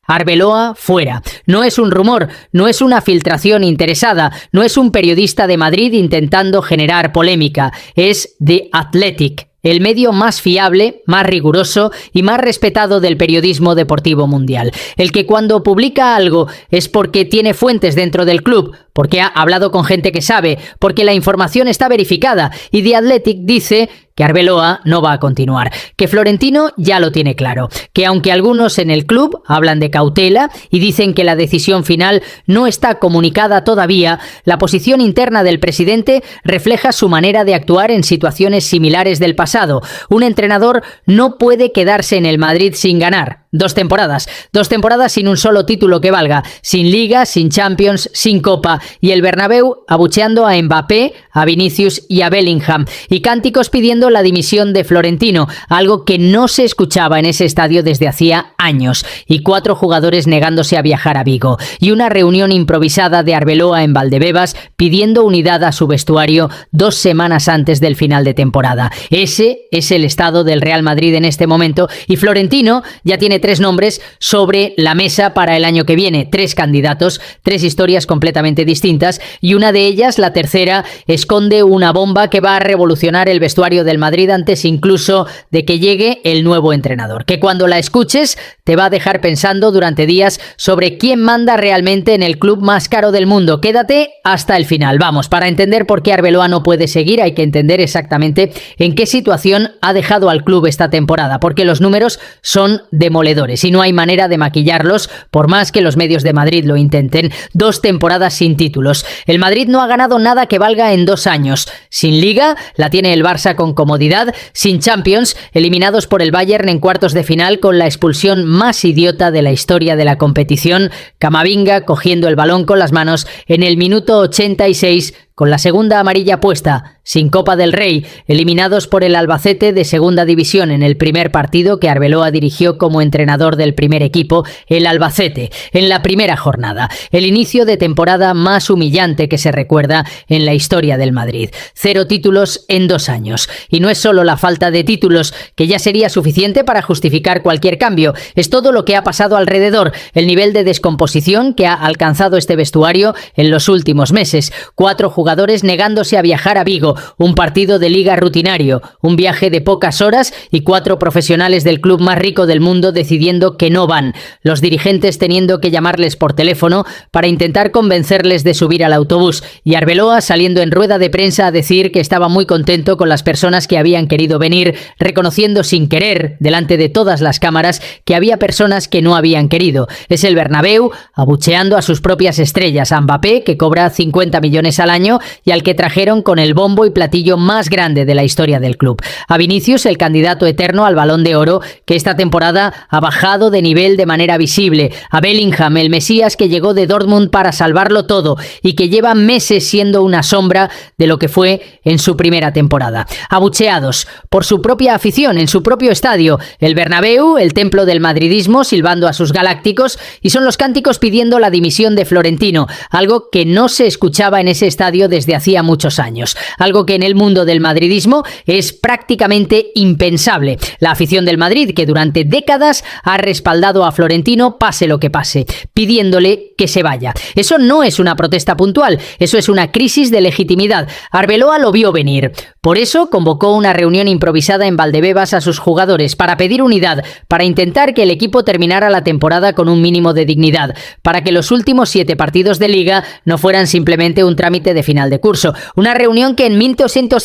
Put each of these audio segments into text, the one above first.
Arbeloa fuera. No es un rumor, no es una filtración interesada, no es un periodista de Madrid intentando generar polémica, es The Athletic, el medio más fiable, más riguroso y más respetado del periodismo deportivo mundial. El que cuando publica algo es porque tiene fuentes dentro del club, porque ha hablado con gente que sabe, porque la información está verificada, y The Athletic dice que Arbeloa no va a continuar, que Florentino ya lo tiene claro, que aunque algunos en el club hablan de cautela y dicen que la decisión final no está comunicada todavía, la posición interna del presidente refleja su manera de actuar en situaciones similares del pasado. Un entrenador no puede quedarse en el Madrid sin ganar. 2 temporadas sin un solo título que valga, sin Liga, sin Champions, sin Copa, y el Bernabéu abucheando a Mbappé, a Vinicius y a Bellingham, y cánticos pidiendo la dimisión de Florentino, algo que no se escuchaba en ese estadio desde hacía años, y 4 jugadores negándose a viajar a Vigo, y una reunión improvisada de Arbeloa en Valdebebas pidiendo unidad a su vestuario 2 semanas antes del final de temporada. Ese es el estado del Real Madrid en este momento, y Florentino ya tiene 3 nombres sobre la mesa para el año que viene, 3 candidatos, 3 historias completamente distintas, y una de ellas, la tercera, esconde una bomba que va a revolucionar el vestuario del Madrid antes incluso de que llegue el nuevo entrenador, que cuando la escuches te va a dejar pensando durante días sobre quién manda realmente en el club más caro del mundo. Quédate hasta el final. Vamos, para entender por qué Arbeloa no puede seguir hay que entender exactamente en qué situación ha dejado al club esta temporada, porque los números son demoledores y no hay manera de maquillarlos por más que los medios de Madrid lo intenten. 2 temporadas sin títulos. El Madrid no ha ganado nada que valga en 2 años. Sin Liga, la tiene el Barça con comodidad. Sin Champions, eliminados por el Bayern en cuartos de final con la expulsión más idiota de la historia de la competición. Camavinga cogiendo el balón con las manos en el minuto 86 con la segunda amarilla puesta. Sin Copa del Rey, eliminados por el Albacete de segunda división en el primer partido que Arbeloa dirigió como entrenador del primer equipo, el Albacete, en la primera jornada. El inicio de temporada más humillante que se recuerda en la historia del Madrid. 0 títulos en 2 años. Y no es solo la falta de títulos, que ya sería suficiente para justificar cualquier cambio. Es todo lo que ha pasado alrededor, el nivel de descomposición que ha alcanzado este vestuario en los últimos meses. 4 jugadores negándose a viajar a Vigo, un partido de liga rutinario, un viaje de pocas horas y 4 profesionales del club más rico del mundo decidiendo que no van, los dirigentes teniendo que llamarles por teléfono para intentar convencerles de subir al autobús, y Arbeloa saliendo en rueda de prensa a decir que estaba muy contento con las personas que habían querido venir, reconociendo sin querer, delante de todas las cámaras, que había personas que no habían querido. Es el Bernabéu abucheando a sus propias estrellas, a Mbappé, que cobra 50 millones al año y al que trajeron con el bombo y platillo más grande de la historia del club. A Vinicius, el candidato eterno al Balón de Oro, que esta temporada ha bajado de nivel de manera visible. A Bellingham, el mesías que llegó de Dortmund para salvarlo todo y que lleva meses siendo una sombra de lo que fue en su primera temporada. Abucheados por su propia afición en su propio estadio, el Bernabéu, el templo del madridismo, silbando a sus galácticos, y son los cánticos pidiendo la dimisión de Florentino, algo que no se escuchaba en ese estadio desde hacía muchos años, algo que en el mundo del madridismo es prácticamente impensable. La afición del Madrid, que durante décadas ha respaldado a Florentino pase lo que pase, pidiéndole que se vaya. Eso no es una protesta puntual, eso es una crisis de legitimidad. Arbeloa lo vio venir. Por eso convocó una reunión improvisada en Valdebebas a sus jugadores para pedir unidad, para intentar que el equipo terminara la temporada con un mínimo de dignidad, para que los últimos 7 partidos de Liga no fueran simplemente un trámite de final de curso. Una reunión que en 1200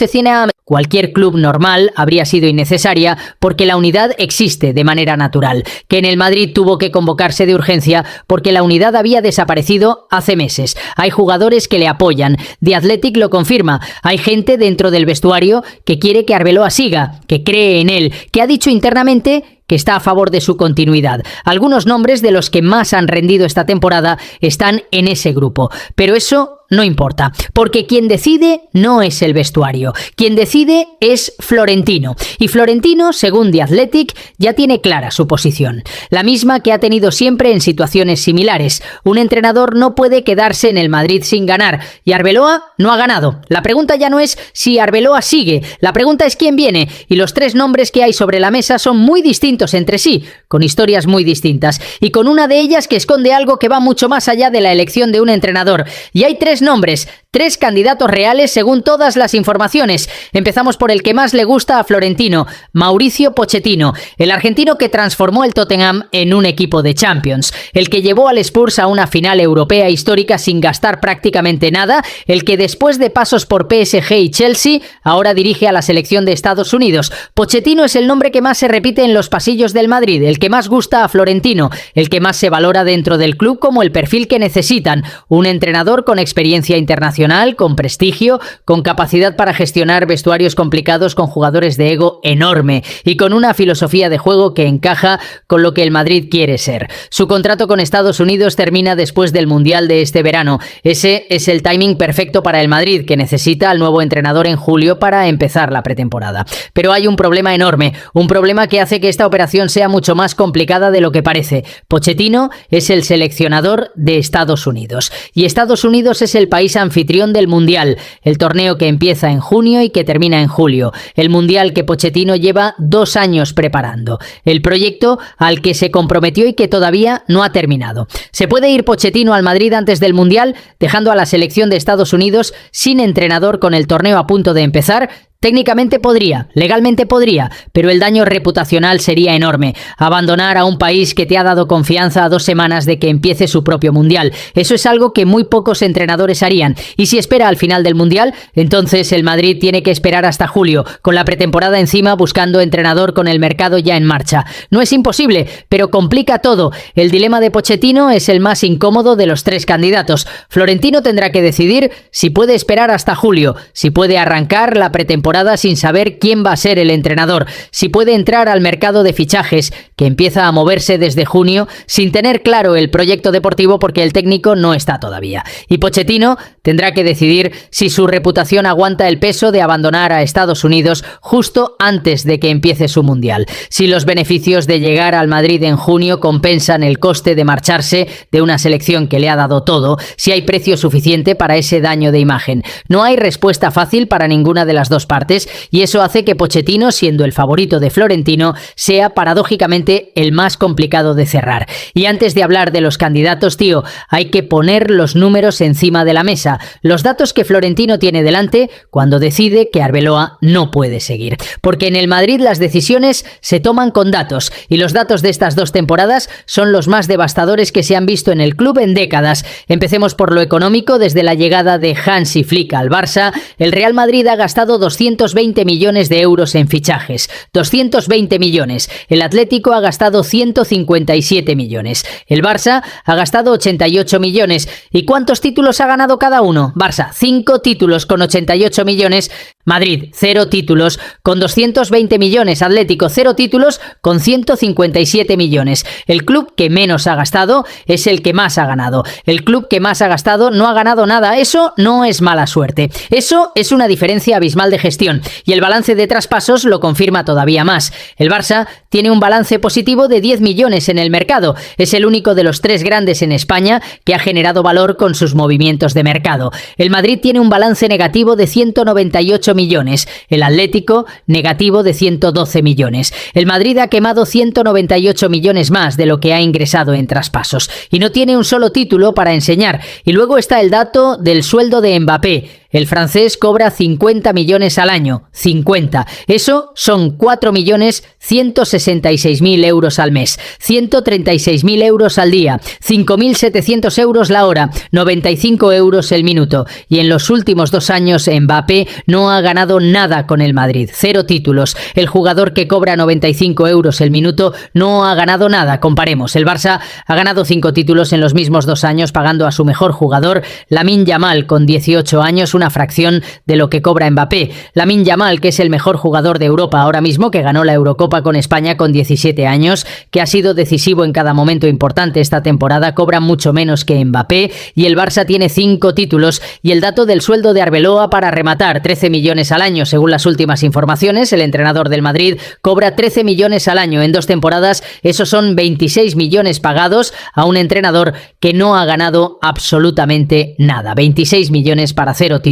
cualquier club normal habría sido innecesaria porque la unidad existe de manera natural, que en el Madrid tuvo que convocarse de urgencia porque la unidad había desaparecido hace meses. Hay jugadores que le apoyan, The Athletic lo confirma, hay gente dentro del vestuario que quiere que Arbeloa siga, que cree en él, que ha dicho internamente que está a favor de su continuidad. Algunos nombres de los que más han rendido esta temporada están en ese grupo, pero eso no importa, porque quien decide no es el vestuario, quien decide es Florentino, y Florentino, según The Athletic, ya tiene clara su posición, la misma que ha tenido siempre en situaciones similares. Un entrenador no puede quedarse en el Madrid sin ganar, y Arbeloa no ha ganado. La pregunta ya no es si Arbeloa sigue, la pregunta es quién viene, y los 3 nombres que hay sobre la mesa son muy distintos distintos entre sí, con historias muy distintas, y con una de ellas que esconde algo que va mucho más allá de la elección de un entrenador. Y hay 3 nombres, 3 candidatos reales según todas las informaciones. Empezamos por el que más le gusta a Florentino, Mauricio Pochettino, el argentino que transformó el Tottenham en un equipo de Champions, el que llevó al Spurs a una final europea histórica sin gastar prácticamente nada, el que después de pasos por PSG y Chelsea, ahora dirige a la selección de Estados Unidos. Pochettino es el nombre que más se repite en los pasillos del Madrid, el que más gusta a Florentino, el que más se valora dentro del club como el perfil que necesitan, un entrenador con experiencia internacional, con prestigio, con capacidad para gestionar vestuarios complicados con jugadores de ego enorme y con una filosofía de juego que encaja con lo que el Madrid quiere ser. Su contrato con Estados Unidos termina después del Mundial de este verano. Ese es el timing perfecto para el Madrid, que necesita al nuevo entrenador en julio para empezar la pretemporada. Pero hay un problema enorme, un problema que hace que esta operación sea mucho más complicada de lo que parece. Pochettino es el seleccionador de Estados Unidos. Y Estados Unidos es el país anfitrión del Mundial, el torneo que empieza en junio y que termina en julio. El Mundial que Pochettino lleva 2 años preparando. El proyecto al que se comprometió y que todavía no ha terminado. ¿Se puede ir Pochettino al Madrid antes del Mundial, dejando a la selección de Estados Unidos sin entrenador con el torneo a punto de empezar? Técnicamente podría, legalmente podría, pero el daño reputacional sería enorme. Abandonar a un país que te ha dado confianza a 2 semanas de que empiece su propio Mundial. Eso es algo que muy pocos entrenadores harían. Y si espera al final del Mundial, entonces el Madrid tiene que esperar hasta julio, con la pretemporada encima, buscando entrenador con el mercado ya en marcha. No es imposible, pero complica todo. El dilema de Pochettino es el más incómodo de los 3 candidatos. Florentino tendrá que decidir si puede esperar hasta julio, si puede arrancar la pretemporada sin saber quién va a ser el entrenador, si puede entrar al mercado de fichajes, que empieza a moverse desde junio, sin tener claro el proyecto deportivo porque el técnico no está todavía. Y Pochettino tendrá que decidir si su reputación aguanta el peso de abandonar a Estados Unidos justo antes de que empiece su Mundial. Si los beneficios de llegar al Madrid en junio compensan el coste de marcharse de una selección que le ha dado todo, si hay precio suficiente para ese daño de imagen. No hay respuesta fácil para ninguna de las dos partes, y eso hace que Pochettino, siendo el favorito de Florentino, sea paradójicamente el más complicado de cerrar. Y antes de hablar de los candidatos, tío, hay que poner los números encima de la mesa, los datos que Florentino tiene delante cuando decide que Arbeloa no puede seguir. Porque en el Madrid las decisiones se toman con datos, y los datos de estas 2 temporadas son los más devastadores que se han visto en el club en décadas. Empecemos por lo económico. Desde la llegada de Hansi Flick al Barça, el Real Madrid ha gastado 220 millones de euros en fichajes. 220 millones. El Atlético ha gastado 157 millones. El Barça ha gastado 88 millones. ¿Y cuántos títulos ha ganado cada uno? Barça, 5 títulos con 88 millones. Madrid, 0 títulos con 220 millones. Atlético, 0 títulos con 157 millones. El club que menos ha gastado es el que más ha ganado. El club que más ha gastado no ha ganado nada. Eso no es mala suerte. Eso es una diferencia abismal de gestión. Y el balance de traspasos lo confirma todavía más. El Barça tiene un balance positivo de 10 millones en el mercado. Es el único de los 3 grandes en España que ha generado valor con sus movimientos de mercado. El Madrid tiene un balance negativo de 198 millones. El Atlético, negativo de 112 millones. El Madrid ha quemado 198 millones más de lo que ha ingresado en traspasos. Y no tiene un solo título para enseñar. Y luego está el dato del sueldo de Mbappé. El francés cobra 50 millones al año. 50. Eso son 4.166.000 euros al mes. 136.000 euros al día. 5.700 euros la hora. 95 euros el minuto. Y en los últimos 2 años Mbappé no ha ganado nada con el Madrid. 0 títulos. El jugador que cobra 95 euros el minuto no ha ganado nada. Comparemos. El Barça ha ganado 5 títulos en los mismos 2 años, pagando a su mejor jugador, Lamine Yamal, con 18 años, una fracción de lo que cobra Mbappé. Lamine Yamal, que es el mejor jugador de Europa ahora mismo, que ganó la Eurocopa con España con 17 años, que ha sido decisivo en cada momento importante esta temporada, cobra mucho menos que Mbappé, y el Barça tiene 5 títulos. Y el dato del sueldo de Arbeloa para rematar, 13 millones al año. Según las últimas informaciones, el entrenador del Madrid cobra 13 millones al año. En 2 temporadas, esos son 26 millones pagados a un entrenador que no ha ganado absolutamente nada. 26 millones para 0 títulos.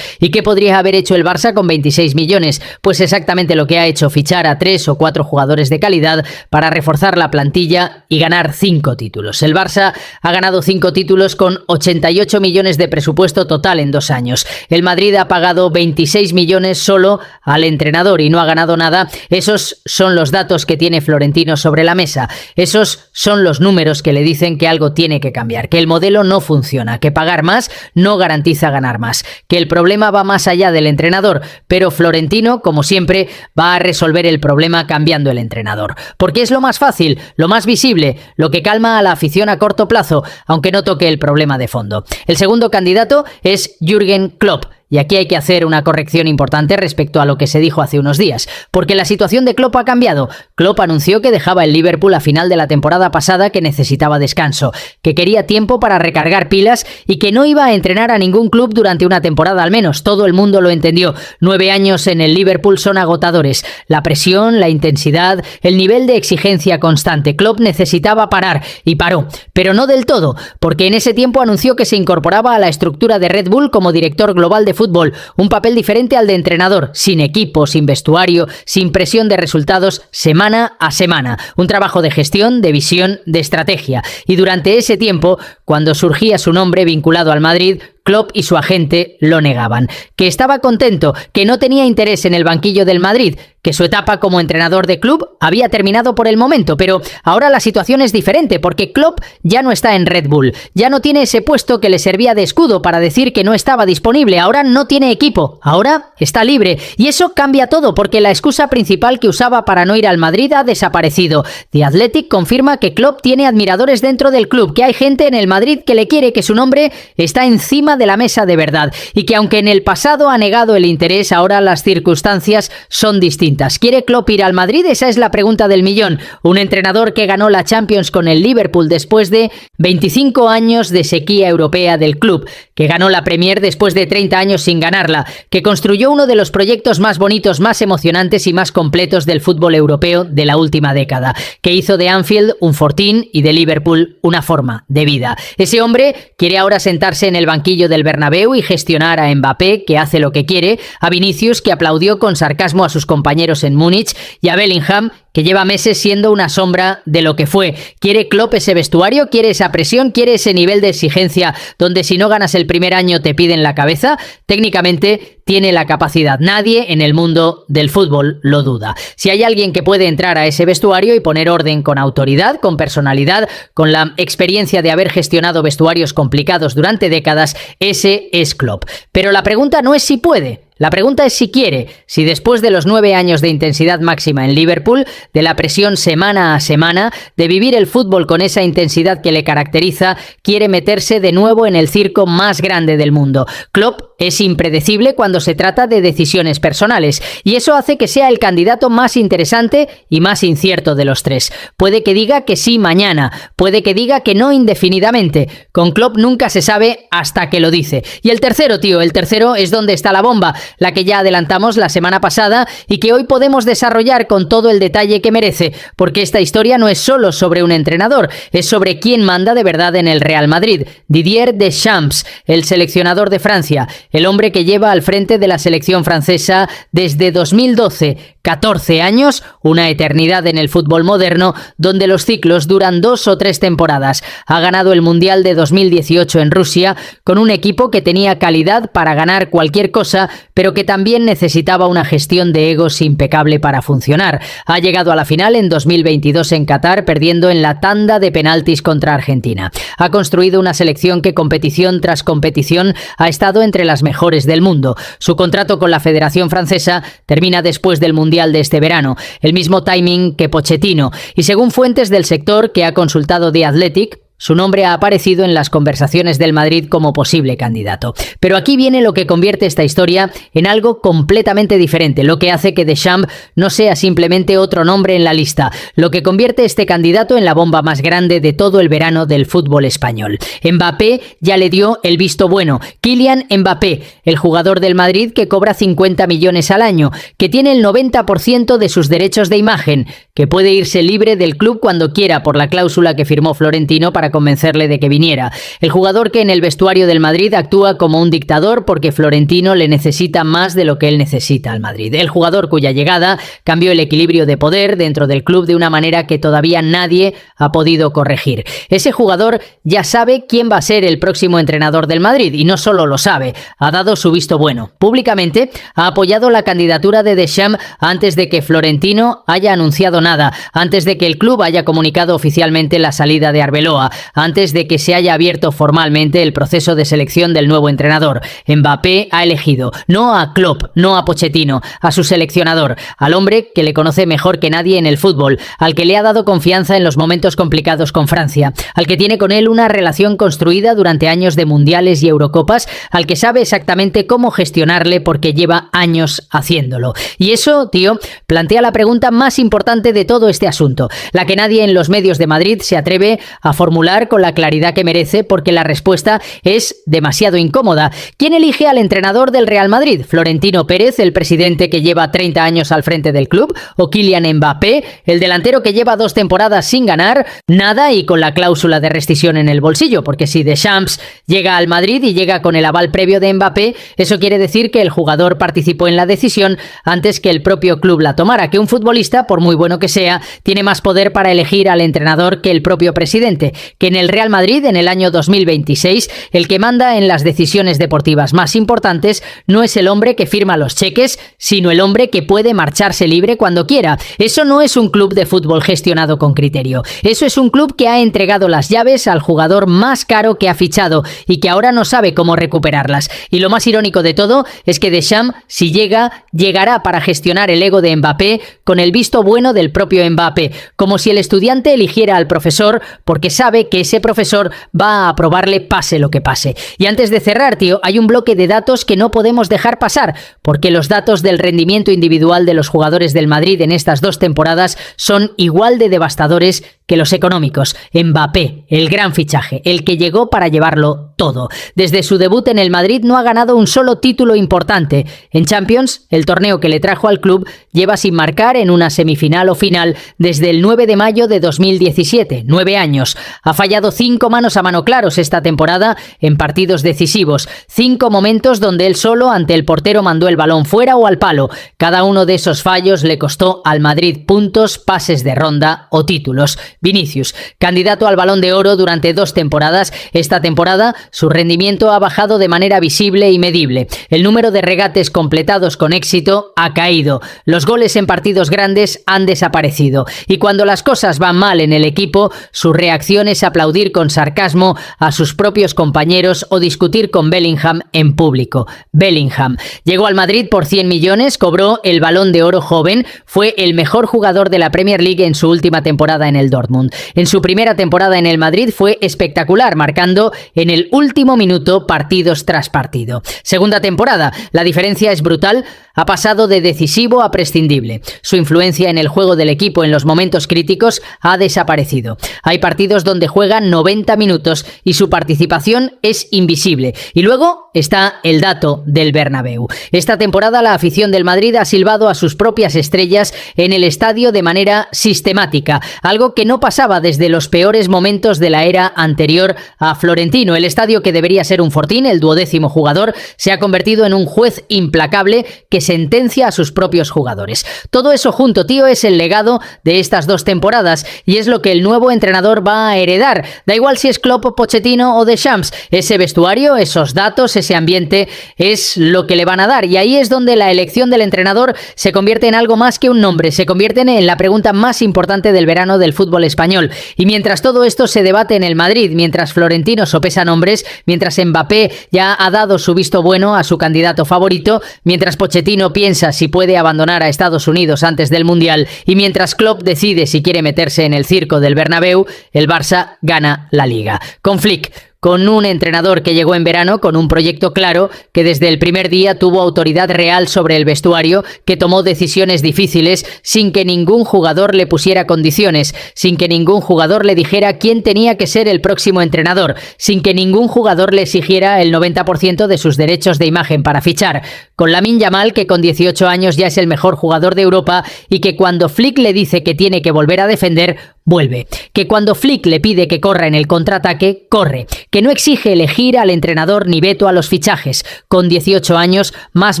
¿Y qué podría haber hecho el Barça con 26 millones? Pues exactamente lo que ha hecho: fichar a 3 o 4 jugadores de calidad para reforzar la plantilla y ganar 5 títulos. El Barça ha ganado 5 títulos con 88 millones de presupuesto total en 2 años. El Madrid ha pagado 26 millones solo al entrenador y no ha ganado nada. Esos son los datos que tiene Florentino sobre la mesa. Esos son los números que le dicen que algo tiene que cambiar, que el modelo no funciona, que pagar más no garantiza ganar más, que el problema va más allá del entrenador, pero Florentino, como siempre, va a resolver el problema cambiando el entrenador. Porque es lo más fácil, lo más visible, lo que calma a la afición a corto plazo, aunque no toque el problema de fondo. El segundo candidato es Jürgen Klopp. Y aquí hay que hacer una corrección importante respecto a lo que se dijo hace unos días, porque la situación de Klopp ha cambiado. Klopp anunció que dejaba el Liverpool a final de la temporada pasada, que necesitaba descanso, que quería tiempo para recargar pilas y que no iba a entrenar a ningún club durante una temporada al menos. Todo el mundo lo entendió. 9 años en el Liverpool son agotadores. La presión, la intensidad, el nivel de exigencia constante. Klopp necesitaba parar y paró, pero no del todo, porque en ese tiempo anunció que se incorporaba a la estructura de Red Bull como director global de fútbol, un papel diferente al de entrenador, sin equipo, sin vestuario, sin presión de resultados semana a semana, un trabajo de gestión, de visión, de estrategia. Y durante ese tiempo, cuando surgía su nombre vinculado al Madrid, Klopp y su agente lo negaban, que estaba contento, que no tenía interés en el banquillo del Madrid, que su etapa como entrenador de club había terminado por el momento, pero ahora la situación es diferente porque Klopp ya no está en Red Bull, ya no tiene ese puesto que le servía de escudo para decir que no estaba disponible, ahora no tiene equipo, ahora está libre y eso cambia todo porque la excusa principal que usaba para no ir al Madrid ha desaparecido. The Athletic confirma que Klopp tiene admiradores dentro del club, que hay gente en el Madrid que le quiere, que su nombre está encima de la mesa de verdad y que aunque en el pasado ha negado el interés, ahora las circunstancias son distintas. ¿Quiere Klopp ir al Madrid? Esa es la pregunta del millón. Un entrenador que ganó la Champions con el Liverpool después de 25 años de sequía europea del club, que ganó la Premier después de 30 años sin ganarla, que construyó uno de los proyectos más bonitos, más emocionantes y más completos del fútbol europeo de la última década, que hizo de Anfield un fortín y de Liverpool una forma de vida. Ese hombre quiere ahora sentarse en el banquillo del Bernabéu y gestionar a Mbappé, que hace lo que quiere, a Vinicius, que aplaudió con sarcasmo a sus compañeros en Múnich, y a Bellingham, que lleva meses siendo una sombra de lo que fue. ¿Quiere Klopp ese vestuario? ¿Quiere esa presión? ¿Quiere ese nivel de exigencia donde si no ganas el primer año te piden la cabeza? Técnicamente tiene la capacidad. Nadie en el mundo del fútbol lo duda. Si hay alguien que puede entrar a ese vestuario y poner orden con autoridad, con personalidad, con la experiencia de haber gestionado vestuarios complicados durante décadas, ese es Klopp. Pero la pregunta no es si puede. La pregunta es si quiere, si después de los 9 años de intensidad máxima en Liverpool, de la presión semana a semana, de vivir el fútbol con esa intensidad que le caracteriza, quiere meterse de nuevo en el circo más grande del mundo. Klopp es impredecible cuando se trata de decisiones personales, y eso hace que sea el candidato más interesante y más incierto de los tres. Puede que diga que sí mañana, puede que diga que no indefinidamente. Con Klopp nunca se sabe hasta que lo dice. Y el tercero, el tercero es donde está la bomba, la que ya adelantamos la semana pasada y que hoy podemos desarrollar con todo el detalle que merece, porque esta historia no es solo sobre un entrenador, es sobre quién manda de verdad en el Real Madrid. Didier Deschamps, el seleccionador de Francia, el hombre que lleva al frente de la selección francesa desde 2012, 14 años, una eternidad en el fútbol moderno, donde los ciclos duran 2 o 3 temporadas. Ha ganado el Mundial de 2018 en Rusia con un equipo que tenía calidad para ganar cualquier cosa, pero que también necesitaba una gestión de egos impecable para funcionar. Ha llegado a la final en 2022 en Qatar, perdiendo en la tanda de penaltis contra Argentina. Ha construido una selección que competición tras competición ha estado entre las mejores del mundo. Su contrato con la Federación Francesa termina después del Mundial de este verano, el mismo timing que Pochettino, y según fuentes del sector que ha consultado The Athletic, su nombre ha aparecido en las conversaciones del Madrid como posible candidato. Pero aquí viene lo que convierte esta historia en algo completamente diferente, lo que hace que Deschamps no sea simplemente otro nombre en la lista, lo que convierte este candidato en la bomba más grande de todo el verano del fútbol español. Mbappé ya le dio el visto bueno. Kylian Mbappé, el jugador del Madrid que cobra 50 millones al año, que tiene el 90% de sus derechos de imagen, que puede irse libre del club cuando quiera por la cláusula que firmó Florentino para para convencerle de que viniera. El jugador que en el vestuario del Madrid actúa como un dictador porque Florentino le necesita más de lo que él necesita al Madrid. El jugador cuya llegada cambió el equilibrio de poder dentro del club de una manera que todavía nadie ha podido corregir. Ese jugador ya sabe quién va a ser el próximo entrenador del Madrid y no solo lo sabe, ha dado su visto bueno. Públicamente ha apoyado la candidatura de Deschamps antes de que Florentino haya anunciado nada, antes de que el club haya comunicado oficialmente la salida de Arbeloa, antes de que se haya abierto formalmente el proceso de selección del nuevo entrenador. Mbappé ha elegido no a Klopp, no a Pochettino, a su seleccionador, al hombre que le conoce mejor que nadie en el fútbol, al que le ha dado confianza en los momentos complicados con Francia, al que tiene con él una relación construida durante años de mundiales y Eurocopas, al que sabe exactamente cómo gestionarle porque lleva años haciéndolo. Y eso, tío, plantea la pregunta más importante de todo este asunto, la que nadie en los medios de Madrid se atreve a formular con la claridad que merece porque la respuesta es demasiado incómoda. ¿Quién elige al entrenador del Real Madrid? ¿Florentino Pérez, el presidente que lleva 30 años al frente del club? ¿O Kylian Mbappé, el delantero que lleva 2 temporadas sin ganar nada y con la cláusula de rescisión en el bolsillo? Porque si Deschamps llega al Madrid y llega con el aval previo de Mbappé, eso quiere decir que el jugador participó en la decisión antes que el propio club la tomara, que un futbolista, por muy bueno que sea, tiene más poder para elegir al entrenador que el propio presidente, que en el Real Madrid en el año 2026 el que manda en las decisiones deportivas más importantes no es el hombre que firma los cheques, sino el hombre que puede marcharse libre cuando quiera. Eso no es un club de fútbol gestionado con criterio. Eso es un club que ha entregado las llaves al jugador más caro que ha fichado y que ahora no sabe cómo recuperarlas. Y lo más irónico de todo es que Deschamps, si llegará para gestionar el ego de Mbappé con el visto bueno del propio Mbappé, como si el estudiante eligiera al profesor porque sabe que ese profesor va a aprobarle pase lo que pase. Y antes de cerrar, tío, hay un bloque de datos que no podemos dejar pasar, porque los datos del rendimiento individual de los jugadores del Madrid en estas 2 temporadas son igual de devastadores que los económicos. Mbappé, el gran fichaje, el que llegó para llevarlo todo. Desde su debut en el Madrid no ha ganado un solo título importante. En Champions, el torneo que le trajo al club, lleva sin marcar en una semifinal o final desde el 9 de mayo de 2017, 9 años. Ha fallado 5 manos a mano claros esta temporada en partidos decisivos, 5 momentos donde él solo ante el portero mandó el balón fuera o al palo. Cada uno de esos fallos le costó al Madrid puntos, pases de ronda o títulos. Vinicius, candidato al Balón de Oro durante 2 temporadas, esta temporada su rendimiento ha bajado de manera visible y medible. El número de regates completados con éxito ha caído. Los goles en partidos grandes han desaparecido. Y cuando las cosas van mal en el equipo, su reacción es aplaudir con sarcasmo a sus propios compañeros o discutir con Bellingham en público. Bellingham llegó al Madrid por 100 millones, cobró el Balón de Oro joven, fue el mejor jugador de la Premier League en su última temporada en el Dortmund. En su primera temporada en el Madrid fue espectacular, marcando en el último minuto partidos tras partido. Segunda temporada, la diferencia es brutal, ha pasado de decisivo a prescindible. Su influencia en el juego del equipo en los momentos críticos ha desaparecido. Hay partidos donde juega 90 minutos y su participación es invisible. Y luego está el dato del Bernabéu. Esta temporada la afición del Madrid ha silbado a sus propias estrellas en el estadio de manera sistemática, algo que no pasaba desde los peores momentos de la era anterior a Florentino. El estadio, que debería ser un fortín, el 12º jugador, se ha convertido en un juez implacable que sentencia a sus propios jugadores. Todo eso junto, tío, es el legado de estas 2 temporadas y es lo que el nuevo entrenador va a heredar. Da igual si es Klopp, Pochettino o Deschamps, ese vestuario, esos datos, ese ambiente es lo que le van a dar, y ahí es donde la elección del entrenador se convierte en algo más que un nombre, se convierte en la pregunta más importante del verano del fútbol español. Y mientras todo esto se debate en el Madrid, mientras Florentino sopesa nombres, mientras Mbappé ya ha dado su visto bueno a su candidato favorito, mientras Pochettino piensa si puede abandonar a Estados Unidos antes del Mundial y mientras Klopp decide si quiere meterse en el circo del Bernabéu, el Barça gana la Liga. Con Flick, con un entrenador que llegó en verano con un proyecto claro, que desde el primer día tuvo autoridad real sobre el vestuario, que tomó decisiones difíciles sin que ningún jugador le pusiera condiciones, sin que ningún jugador le dijera quién tenía que ser el próximo entrenador, sin que ningún jugador le exigiera el 90% de sus derechos de imagen para fichar. Con Lamine Yamal, que con 18 años ya es el mejor jugador de Europa y que cuando Flick le dice que tiene que volver a defender, vuelve. Que cuando Flick le pide que corra en el contraataque, corre. Que no exige elegir al entrenador ni veto a los fichajes. Con 18 años, más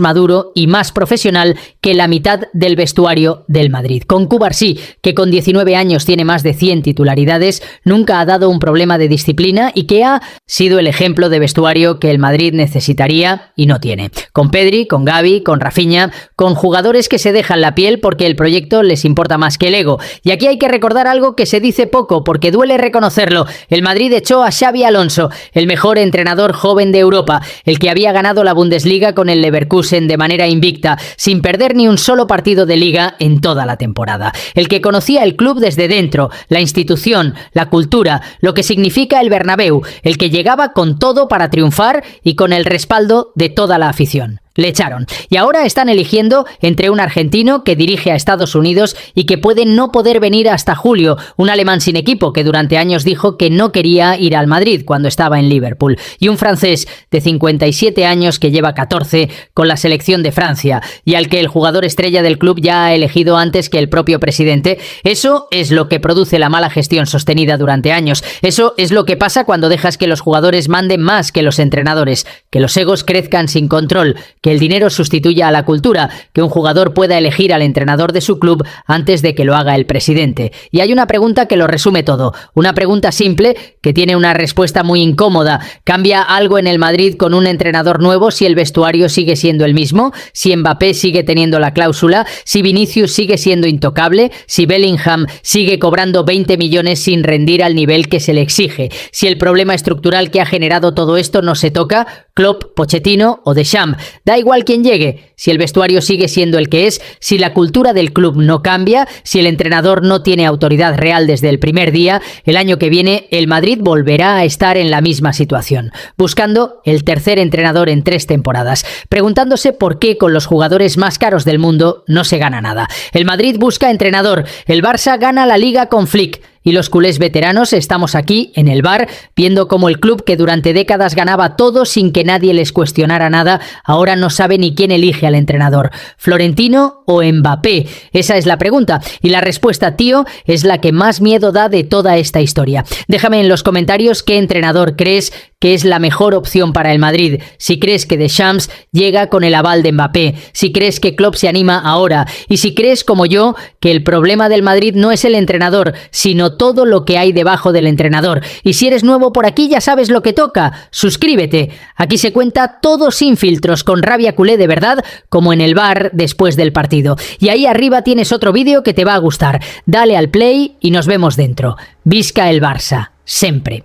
maduro y más profesional que la mitad del vestuario del Madrid. Con Cubarsí, que con 19 años tiene más de 100 titularidades, nunca ha dado un problema de disciplina y que ha sido el ejemplo de vestuario que el Madrid necesitaría y no tiene. Con Pedri, con Gavi, con Rafinha, con jugadores que se dejan la piel porque el proyecto les importa más que el ego. Y aquí hay que recordar algo que se dice poco porque duele reconocerlo. El Madrid echó a Xabi Alonso, el mejor entrenador joven de Europa, el que había ganado la Bundesliga con el Leverkusen de manera invicta, sin perder ni un solo partido de liga en toda la temporada. El que conocía el club desde dentro, la institución, la cultura, lo que significa el Bernabéu, el que llegaba con todo para triunfar y con el respaldo de toda la afición. Le echaron. Y ahora están eligiendo entre un argentino que dirige a Estados Unidos y que puede no poder venir hasta julio, un alemán sin equipo que durante años dijo que no quería ir al Madrid cuando estaba en Liverpool, y un francés de 57 años que lleva 14 con la selección de Francia y al que el jugador estrella del club ya ha elegido antes que el propio presidente. Eso es lo que produce la mala gestión sostenida durante años. Eso es lo que pasa cuando dejas que los jugadores manden más que los entrenadores, que los egos crezcan sin control, que el dinero sustituya a la cultura, que un jugador pueda elegir al entrenador de su club antes de que lo haga el presidente. Y hay una pregunta que lo resume todo, una pregunta simple que tiene una respuesta muy incómoda. ¿Cambia algo en el Madrid con un entrenador nuevo si el vestuario sigue siendo el mismo? ¿Si Mbappé sigue teniendo la cláusula? ¿Si Vinicius sigue siendo intocable? ¿Si Bellingham sigue cobrando 20 millones sin rendir al nivel que se le exige? ¿Si el problema estructural que ha generado todo esto no se toca? Klopp, Pochettino o Deschamps. Da igual quién llegue, si el vestuario sigue siendo el que es, si la cultura del club no cambia, si el entrenador no tiene autoridad real desde el primer día, el año que viene el Madrid volverá a estar en la misma situación, buscando el tercer entrenador en 3 temporadas, preguntándose por qué con los jugadores más caros del mundo no se gana nada. El Madrid busca entrenador, el Barça gana la Liga con Flick. Y los culés veteranos estamos aquí, en el bar, viendo cómo el club que durante décadas ganaba todo sin que nadie les cuestionara nada, ahora no sabe ni quién elige al entrenador. ¿Florentino o Mbappé? Esa es la pregunta. Y la respuesta, tío, es la que más miedo da de toda esta historia. Déjame en los comentarios qué entrenador crees que es la mejor opción para el Madrid. Si crees que Deschamps llega con el aval de Mbappé, si crees que Klopp se anima ahora, y si crees, como yo, que el problema del Madrid no es el entrenador, sino todo lo que hay debajo del entrenador. Y si eres nuevo por aquí, ya sabes lo que toca. Suscríbete. Aquí se cuenta todo sin filtros, con rabia culé de verdad, como en el bar después del partido. Y ahí arriba tienes otro vídeo que te va a gustar. Dale al play y nos vemos dentro. Visca el Barça. Sempre.